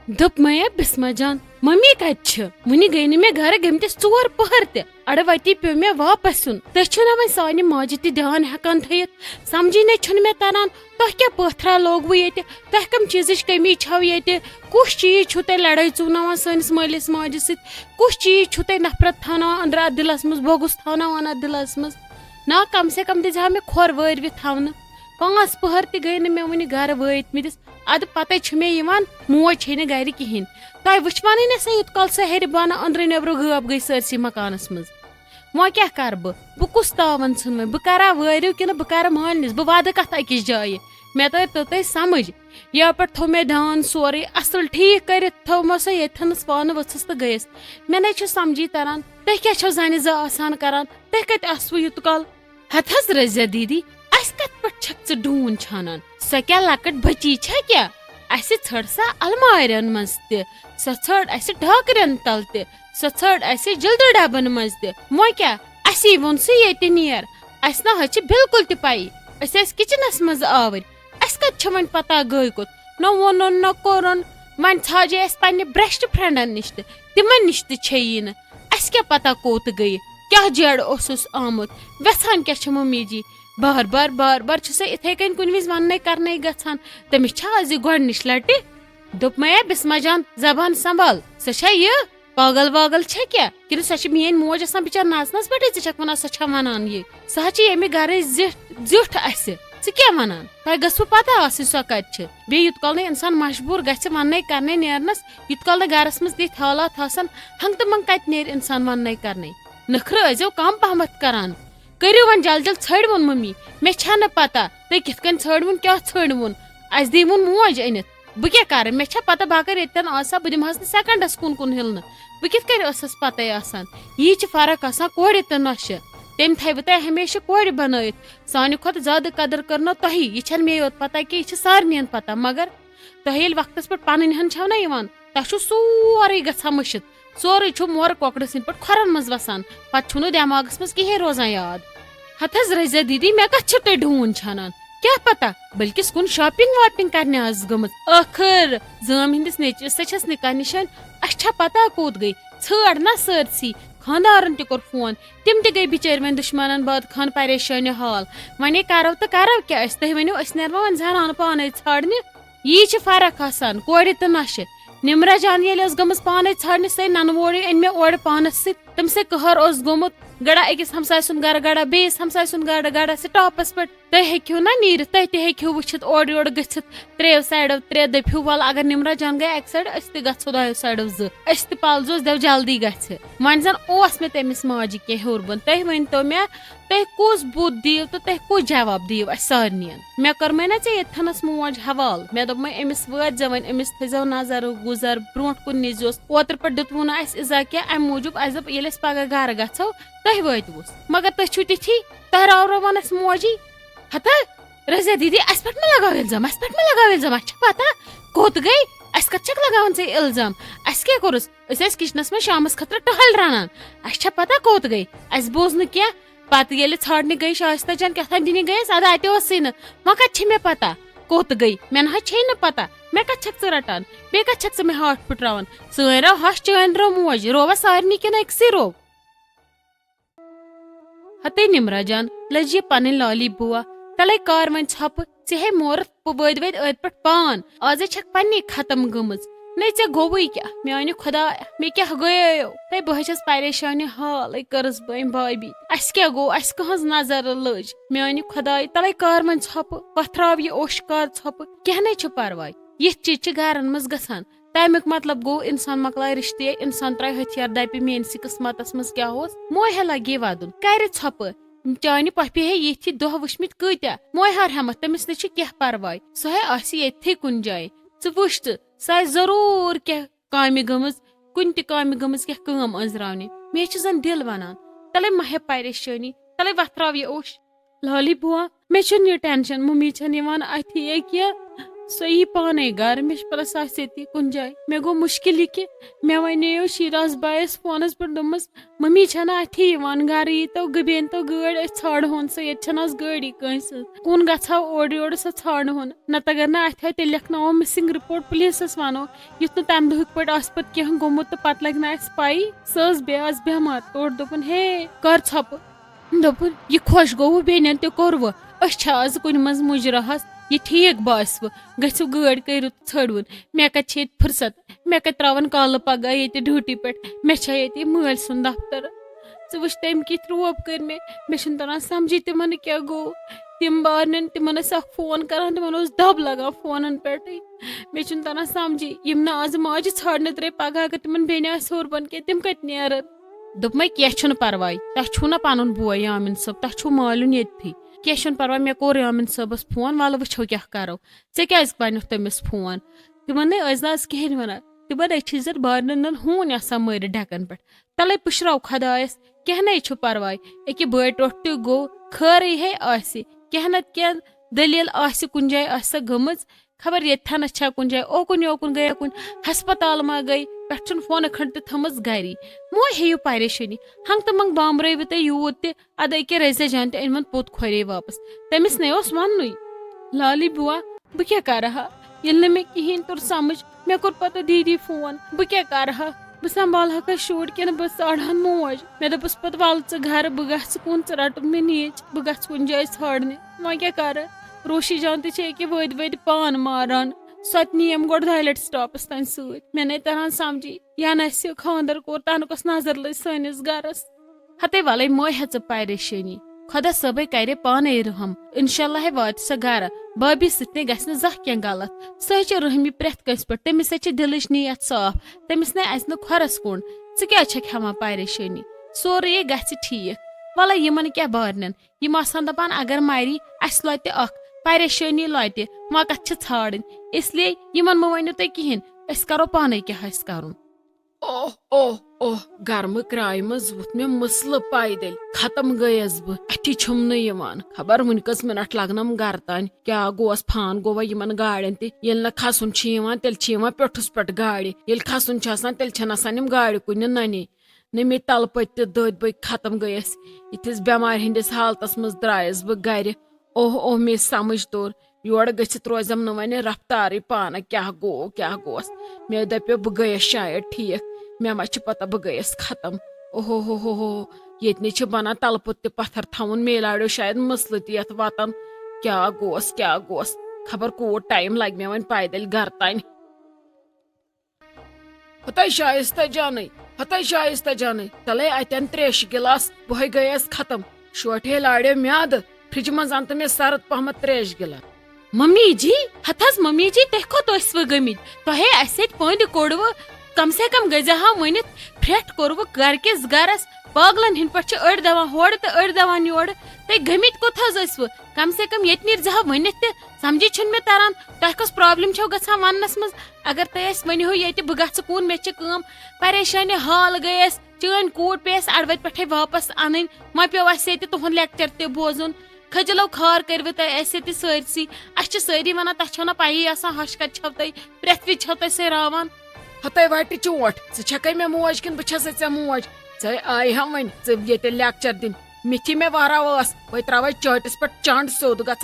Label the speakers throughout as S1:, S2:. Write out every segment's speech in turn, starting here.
S1: दप मैं बिस्मा जान मम्मी कत वन गई मे घर गमतिस 4 पहर अड़ वती पे मे वापस युन तुम वन सानि माजि त ध्यान हेकान थयित समझी मे तरन तुह क्या पथरा लोगव ये तुह कम चीज कमी छव ये कुछ चीज छु तुम लड़ाई चूनावान सनिस मालिस माजि सत कुछ चीज छु तुम नफरत थानावान अंदर अत दिलस मज बोगुस थानावान अत दिलस मज ना कम से कम दिजा मे खोर वरवित थावन 5 पहर त गई मे वन घर वतमिस अद पत मे मोज छे गर कहें तुम वुचवान ना सा यूत काल सह हेर बाना अंदर नबर गब गई सरसी मकानस मज वो क्या कर बह कुस तावन सन बह करा वरिव कि बह कर मालनिस बह वाद कत अकिस जाय मे तो समझ या पे थो मे ध्यान सोरे असल ठीक कर थो सो येथनस पान वसस तो गयस मे ना समझी तरन तुह क्या छो जान आसान करान तुह कत आसव यूत काल हथ रजिया दीदी अस कत पे छक डून छानान सो क्या लकट बची छा क्या अस छड़ सा अलमारन मज सो छड़ अस ढाकरन तल सो छड़ अस जल्द डबन मज वो क्या असी वोन सो ये नियर अस ना बिल्कुल त पाई अस किचनस मज आवर अस कत वन पता गई कुत न वोन न कोरन वन छाजे अस पन्ने बेस्ट फ्रेंडन निश तिमन निश तई न अस क्या पता कोत गई क्या जड़ ओसुस आमुत वेसान क्या मम्मी जी बार बार बार बार सो इथे कन कुन विज वन करने गछान तमिस आज गोडनिश लटि दोप मैं बिस्मा जान जबान संभाल सो ये पागल वागल छे क्या कि सो मेन मोज आसान बिचार नाचनस पे षक वन सो वनान ये सह ये गर जुठ अस क्या वनान तुम गु पता सो कत बे यूत काल इंसान मजबूर वन करने नेरनस यूत काल गरस मज तिथ हालात हंग तो मंग कत नेर इंसान वन करने नखर अजो कम पहमत करान करियो वन जल जल छड़वन मम्मी मे न पता तुम कित छड़वन क्या छड़वन अस दीवन मोज अनित बह क्या कर मे पता बह कर ये आसा बह दिमहस सेकंडस कुन कुन हिलन बह कित पता आसान यी फर्क आसान कोड़ तो नश तम थव तुम हमेशा कोड़ बनत सान खुद ज्यादा कदर करनो तुही ये मे योत पता कि यह सारन पता मगर तुह ये वक्तस पे पन हन छव ना तह सोरे गा मुशित सोरे मोर कोकड़ सिंद पे खोरन मज वसान पे दिमागस मज कहें रोजान याद हथ रजिया दीदी मे कत तुम ढून छानान क्या पता बल्कि कुन शॉपिंग वापिंग करने आज गमत आखिर जाम हिंदिस नेचर सच निकाह निशान अच्छा पता कोत गई छड़ ना सरसी खानदारन त कोर फोन तिम त गई बिचार वन दुश्मनन बाद खान परेशान हाल वन करो तो करो क्या तुम वनो नेरवा वन जनान पान छाड़ने यी फर्क आसान कोड़ तो नश निमरा जान ये गमस पान छाड़ने सही ननवोड़ी अन मे ओर पानस तम से कहर गोमुत गड़ा अकिस हमसाय सुन गर गड़ा बेस हमसाय सुन गड़ गड़ा स्टॉपस पे तुम हेक्यो ना नीर तुम हेक्यो वुचित ओर योर गच्छित 3 साइडो 3 दप्यू वाल अगर निमरा जान गए एक साइड अस त गछो 2 साइडो 2 अस त पालजोस देव जल्दी गछ वन जन ओस मे तमिस माजी के हेर बन तुम वन तो मे तुम कुस बुद दियो तो तुम कुस जवाब दियो अस सारनियन मे कर मे ना ये थनस मोज हवाल मे दोप मे अमिस वत जवन अमिस थजो नजर गुजर ब्रोट कुन निजोस ओतर पे दुतवो ना अस इजा के अम मूजूब अस दप ये पगह घर गछो तुम वतवुस मगर तुम छु तिथि तुह राव वन अस मोजी हता रजिया दीदी अस पे लगाव इल्जाम अस पे लगाव इल्जाम अच्छा पता कोत गई अस कत लगावन से इल्जाम अस क्या कोरस अस किचनस में शामस खतर टहल रानान अच्छा पता कोत गई अस बोज न क्या पत ये छाड़ने गई शास्ता जान क्या दिन गई अद अत न वह कत मे पता कोत गई मे ना छे न पता मे कत रटान बे कत मे हाथ पुटरावन सन रो हश चन रो मोज रोवा सारनी कि अक्सी रो हते निमरा जान लजी पन लाली बुआ तले कार वन छप हे मोर बद वद अत पे पान आज छक पन्नी खत्म गमज न ऐ गोवई क्या मे खुदा मे क्या गयो ते बह परेशानी हाल करस बम भाभी अस क्या गो अस कहज नजर लज मे खुदा तले कार मन छप पथराव ये ओश कार छप क्या न परवाय ये चीज गरन मज गसान तमिक मतलब गो इंसान मकलाय रिश्ते इंसान त्राय हथियार दपि मेनस किस्मतस मज क्या होस मोह लगे वदन कर छप चान पपि हे ये दह वुचमित कत्या मोहर हमत तमिस न क्या परवाय सह ये कुन जाए वुच सह जरूर क्या काम गमज कुन काम गमज क्या काम अंजरावने मे जन दिल वनान तले मह परेशानी तले वथराव ये ओश लाली बुआ मे ये टेंशन मम्मी अथी क्या सही पाने गर मे पलस आती कुन जाए मे गो मुश्किल कि मे वनो शीराज बायस फोनस पे दोपस मम्मी छना अथी गर यी तो बेन तो गाड़ी ाड़ोन सो ये गाड़ी कंस कुन गो ओर योर सो ाड़ोन नत अगर ना अथ तेल लेखनो मिसिंग रिपोर्ट पुलिस वनो युथ तम दुख पे पे कह गोमुत तो पत लग ना पाई सज बेज बेमार तोड़ दोपन हे कर छप दोपन यह खुश गो बेन तो कोर आज कुन मज मुजरहस यह ठीक बासव गो गाड़ी कर ड़वन मे कत फुर्सत मे कत त्रावन कल पगह ये ड्यूटी पे मे ये मल सुन दफ्तर च वुच तम कि रोब कर मे तरह समझी तिमन क्या गो तिम बारन तिमन फोन करान तिमन दब लगा फोन पे मे तरह समझी यम ना आज माज छाड़न त्रे पगह अगर तिमन बेन होरबन के तिम कत नेरन दोप कह परवाय तह ना पन बो यामिन सब तह मालून ये कह परवाय मे कोर यामिन सबस फोन वाल वो क्या करो ऐ क्या बन तमिस फोन तिमन आज कहें वन तिमन अर बारन हून आसान मर ढकन पे तले पुशराव खदायस कह न परवाय अके बड़ टोट त गो खरी है कह न क्या दलील कुन जाए गम खबर ये कुन जाए ओकुन योकुन गया कुन हस्पताल मा गई पे फोन खंड तो थमस गरी मो हेयू परेशानी हंग तो मंग बामरव ते यूत अद अके रजे जान इन पोत खोरे वापस तमिस ने वन लाली बुआ बह क्या कर ये मे कहें तुर समझ मे कोर पता दीदी फोन बह क्या कर बह संभाल हका शुर कि बह ाड़न मोज मे दपस पे वल घर बह गुन रट मे नीच बह गुन जाए ाड़ने वो क्या कर रोशी जान ते वद वद पान मारान सो नीम गो 2 लट स्टॉपस तन सत मे नहीं तरह समझी या नस खानदर कोर तनुक नजर लज सनिस गरस हते वाले मोह हे परेशानी खुदा सबे करे पाने रहम इंशाल्लाह वात स गर भाभी सत्य गस जह क्या गलत सह रहमी प्रेथ कस पे तमिस दिलच नीयत साफ तमिस ने अस खोरस कुन क्या हेवान परेशानी सोरे गि ठीक वल यमन क्या बारन यम आसान दपान अगर मारी अस लत परेशानी लत वा कत ाड़न इसलिए यमन मो वनो तुम कहें अस करो पाने क्या कर ओह ओह ओह गर्म क्राय मज वुथ मे मसल पैदल खत्म गयस बह अथी छुम न खबर वन कस मिनट लगनम गर तान क्या गोस फान गोवा यमन गाड़न ते खसन तेल पेठुस पे गाड़ी ये खसन तेल गाड़ी कुन नने न मे तल पत दद बक खत्म गयस इथिस बेमार हंदिस हालतस मज द्रायस बह गर ओह ओह मे समझ तोर योर गसित रोजम न वन रफ्तार पान क्या गोस मे दपो बह गयस शायद ठीक मे मा पता बह गयस खत्म ओहो हो ये बना तल पुत पत्थर थवन मे लाड़ो शायद मसल ये वातान क्या गोस खबर कोट टाइम लग मे वन पैदल गर तान हतै शाइस्ता जान तले अतन 3 गिलास बह गयस खत्म शोटे लाड़ो म्याद फ्रिज मज अंत मे सर्द पहम 3 गिलास मम्मी जी हथस मम्मी जी तह को तो गमित तहे अस पंद कोड़व कम से कम गजा वन फ्रेट कोरव गर किस गरस पागलन हिंद पे अड़ दवा होड़ तो अड़ दवा योड़ तुम गमित कोथव कम से कम ये नीर जहा वन समझी छुन मे तरन तह कस प्रॉब्लम छो गसा वनस मज अगर तुम वनो ये बह गुन मे परेशानी हाल गयस चन कूट पेस अड़वत पे वापस अन वे पे अस तुहद लेक्चर ते बोजुन खजलो खार करव तुम सरसी अस सारी वन तह ना पी हश कत छव तुम प्रेथ वि छव तुम सरावान हतै वट चोट छे मे मोज कि बे मोज आई हम वन ये लेक्चर दिन मिथि मे वारा वे त्रवे चाटिस पे चंड सोद ग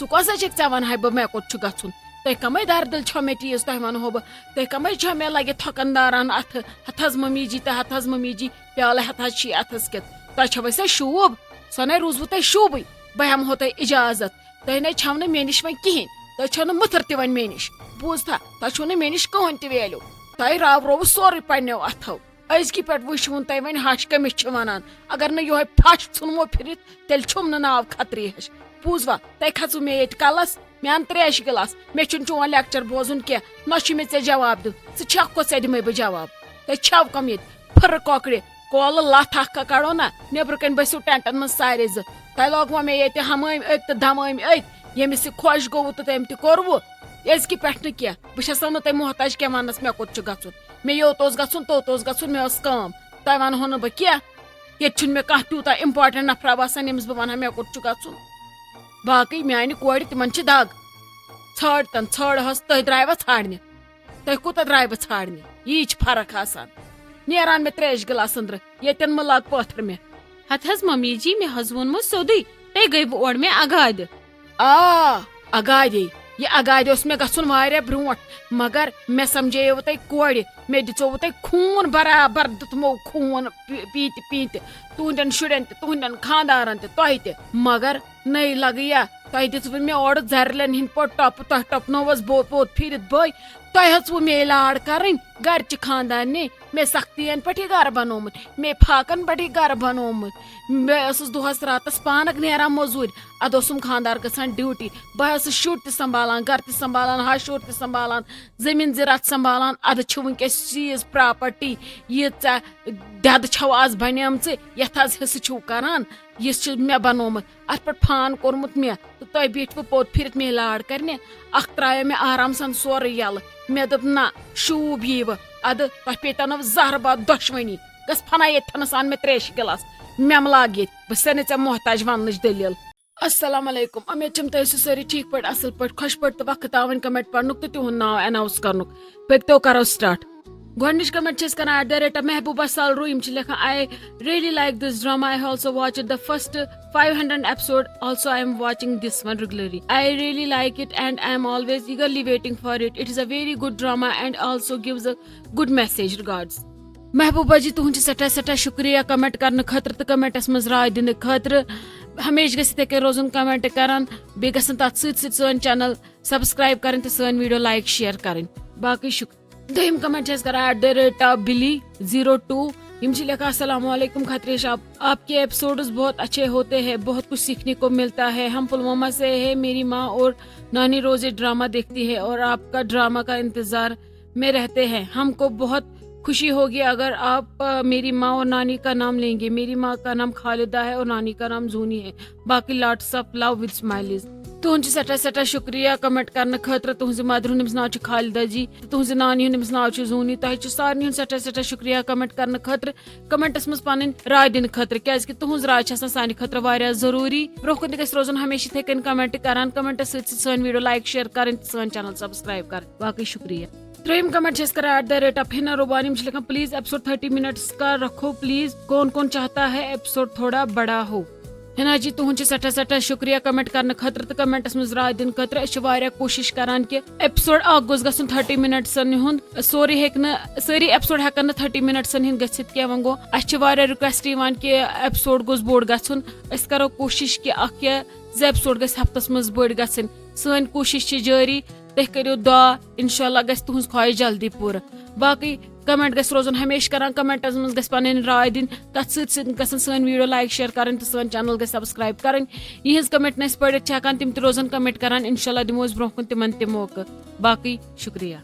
S1: कस े वन बह मे कोत गुन तुम कमे दरदिल छो मे तीज तुम वनो बह तुम कमे छो मे लगे थकनदारान अथ हथज मम्मी जी तो हथज मम्मी जी प्याल हथज अथस कित तुम छो वैसे शूब सो न रूजव तुम शूब बह हम तुम इजाजत तुम न छव मे नश वन कहें तुम छो मुथर वन मे नश बूझा तुम मे नश कहन तैलो तुम राव सोरे पो अथो अजक पे वुन तुम वन हश कमिस वन अगर न यो फश नुनमो फिर तेल छुम नाव खतरे हश बूझवा तुम खचु मे ये कलस मे अन 3 गिलास मे चोन लेक्चर बोजुन कह न मे ऐ जवाब दिन छक को दिमे बह जवाब तुम छव कम ये फर कौकड़े कौल लथ अख कड़ो ना नबर कन बसो टेंटन मज सारे तुम लोगव मे ये हमाम तो धमाम यमिस खुश गो तो तम तोरव अजक पे कह बह नो तुम मोहताज क्या वनस मे कोत गुन मे योत गुन तोत गुन मे कम तुम वनो न बह क्या ये मे कह तूत इम्पार्टेंट नफरा बसान यमिस बह वन मे कोत गुन बाकी म्यान कोर तिमन दग षाड़ हस तुह द्रायवा षाड़ने तुह कूत द्राय बह षाड़ने यी फर्क आसान नेरान मे त्रेश गिलास अंदर यन मह लाग पत्थर मे हत हज मम्मी जी मे हज वोनमो सोदी ते गई बह ओड़ मे अगाद अगादे यह अगादि मे गुन वारिया ब्रोट मगर मे समझेव तुह कोड़ मे दिचो तुह खून बराबर दुतमो खून पीत पीत तुहदन शुरन तुहदन खानदारन तुह मगर नई लगिया तुह दित मे ओर जरलन हिंद पो टप तुह टपनोवस बोत बोत फिर बई तुह मे लाड़ कर गर खानदान ने मे सख्तियन पे गर बनोमुत मे फाकन पे गर बनोमुत मे दोहस रातस पानक नेरान मजूर अदम खानदार गसान ड्यूटी बह शुर संभालान गर संभालान हा शुर संभालान जमीन ज़रात संभालान अद वनकस चीज प्रॉपर्टी ये दद छो आज बनेम यथ हिस्स छो करान यह मे बनोमुत अत पे फान कोर्मुत मे तो तुह बीठव पोत फिर मे लाड़ करने अख त्रायो मे आराम सान सोरे यल मे दोप ना शूब यीव अद तुह पेतन जहरबा दुश्मनी गस फना ये सान मे त्रेश गिलास मेम लाग ये बह सने ऐ मोहताज वन दलील अस्सलाम वालेकुम उम्मीद छम तुम सारी ठीक पे असल पे खुश पे तो वक्त आवन कमेंट पढ़नुक तो तुहद नाव अनाउंस करनुक पकतो करो स्टार्ट गोडनिच कमेंट @ महबूबा सालरू इम लिखा I really like this drama I also watch the first 500 episode also I am watching this one regularly I really like it and I am always eagerly waiting for it is a very good drama and also gives a good message regards महबूबा जी तुहद सटा सटा शुक्रिया comment करने खतर तो comments मज राय दिन खतर हमेशा गि रोजन कमेंट करान बे तथ सन चैनल सब्सक्राइब करें तो सन वीडियो लाइक शेयर करें बाकी शुक्र दम कमेंट @billy02 इम लिखा अस्सलाम वालेकुम खतरेश आपके एपिसोड्स बहुत अच्छे होते हैं बहुत कुछ सीखने को मिलता है हम पुलवामा से है मेरी माँ और नानी रोज ड्रामा देखती है और आपका ड्रामा का इंतजार में रहते हैं हमको बहुत खुशी होगी अगर आप मेरी माँ और नानी का नाम लेंगे मेरी माँ का नाम खालिदा है और नानी का नाम जूनी है बाकी lots of love with smileys तुहद सटा सटा शुक्रिया कमेंट करने खतर तुहज मदर हूं नाव खालिदा जी तुहज नानी हूं नाव जूनी तुह सारे हूं सटा सटा शुक्रिया कमेंट करने खतर कमेंटस मज पन राय दिन खतर क्या तुहज राय सान खतर वारिया जरूरी ब्रो कुन गि रोजन हमेशा इथे कन कमेंट करान कमेंटस सन वीडियो लाइक शेयर करें सन चैनल सब्सक्राइब कर बाकी शुक्रिया त्रेम कमेंट @हिना रुबानी लिखा प्लीज एपिसोड 30 मिनट्स का रखो प्लीज कौन कौन चाहता है एपिसोड थोड़ा बड़ा हो हिना जी तुहद सटा सटा शुक्रिया कमेंट करने खतर तो कमेंटस मज राय दिन खतर कोशिश करान कि एपिसोड गोस गन 30 मिनट्सन हुंद सोरी सारी एपिसोड हेकन 30 मिनट्सन हिंद गसित क्या वन गो रिक्वेस्ट कि एपिसोड गोस बोड़ गन करो कोशिश कि एपिसोड गस हफ्तस मज बड़ गन सन कोशिश जारी तुह करो दुआ इंशाल्लाह गस तुहज ख्वाहिश जल्दी पूरा बाकी कमेंट गस रोजन हमेशा करान कमेंटस मज गस पन राय दिन तथ सन वीडियो लाइक शेयर करें तो सन चैनल गस सब्सक्राइब करें यह कमेंट न पढ़ हेकान तम रोजन कमेंट करान इंशाल्लाह दिमो ब्रोह कुन तिमन मौका बाकी शुक्रिया।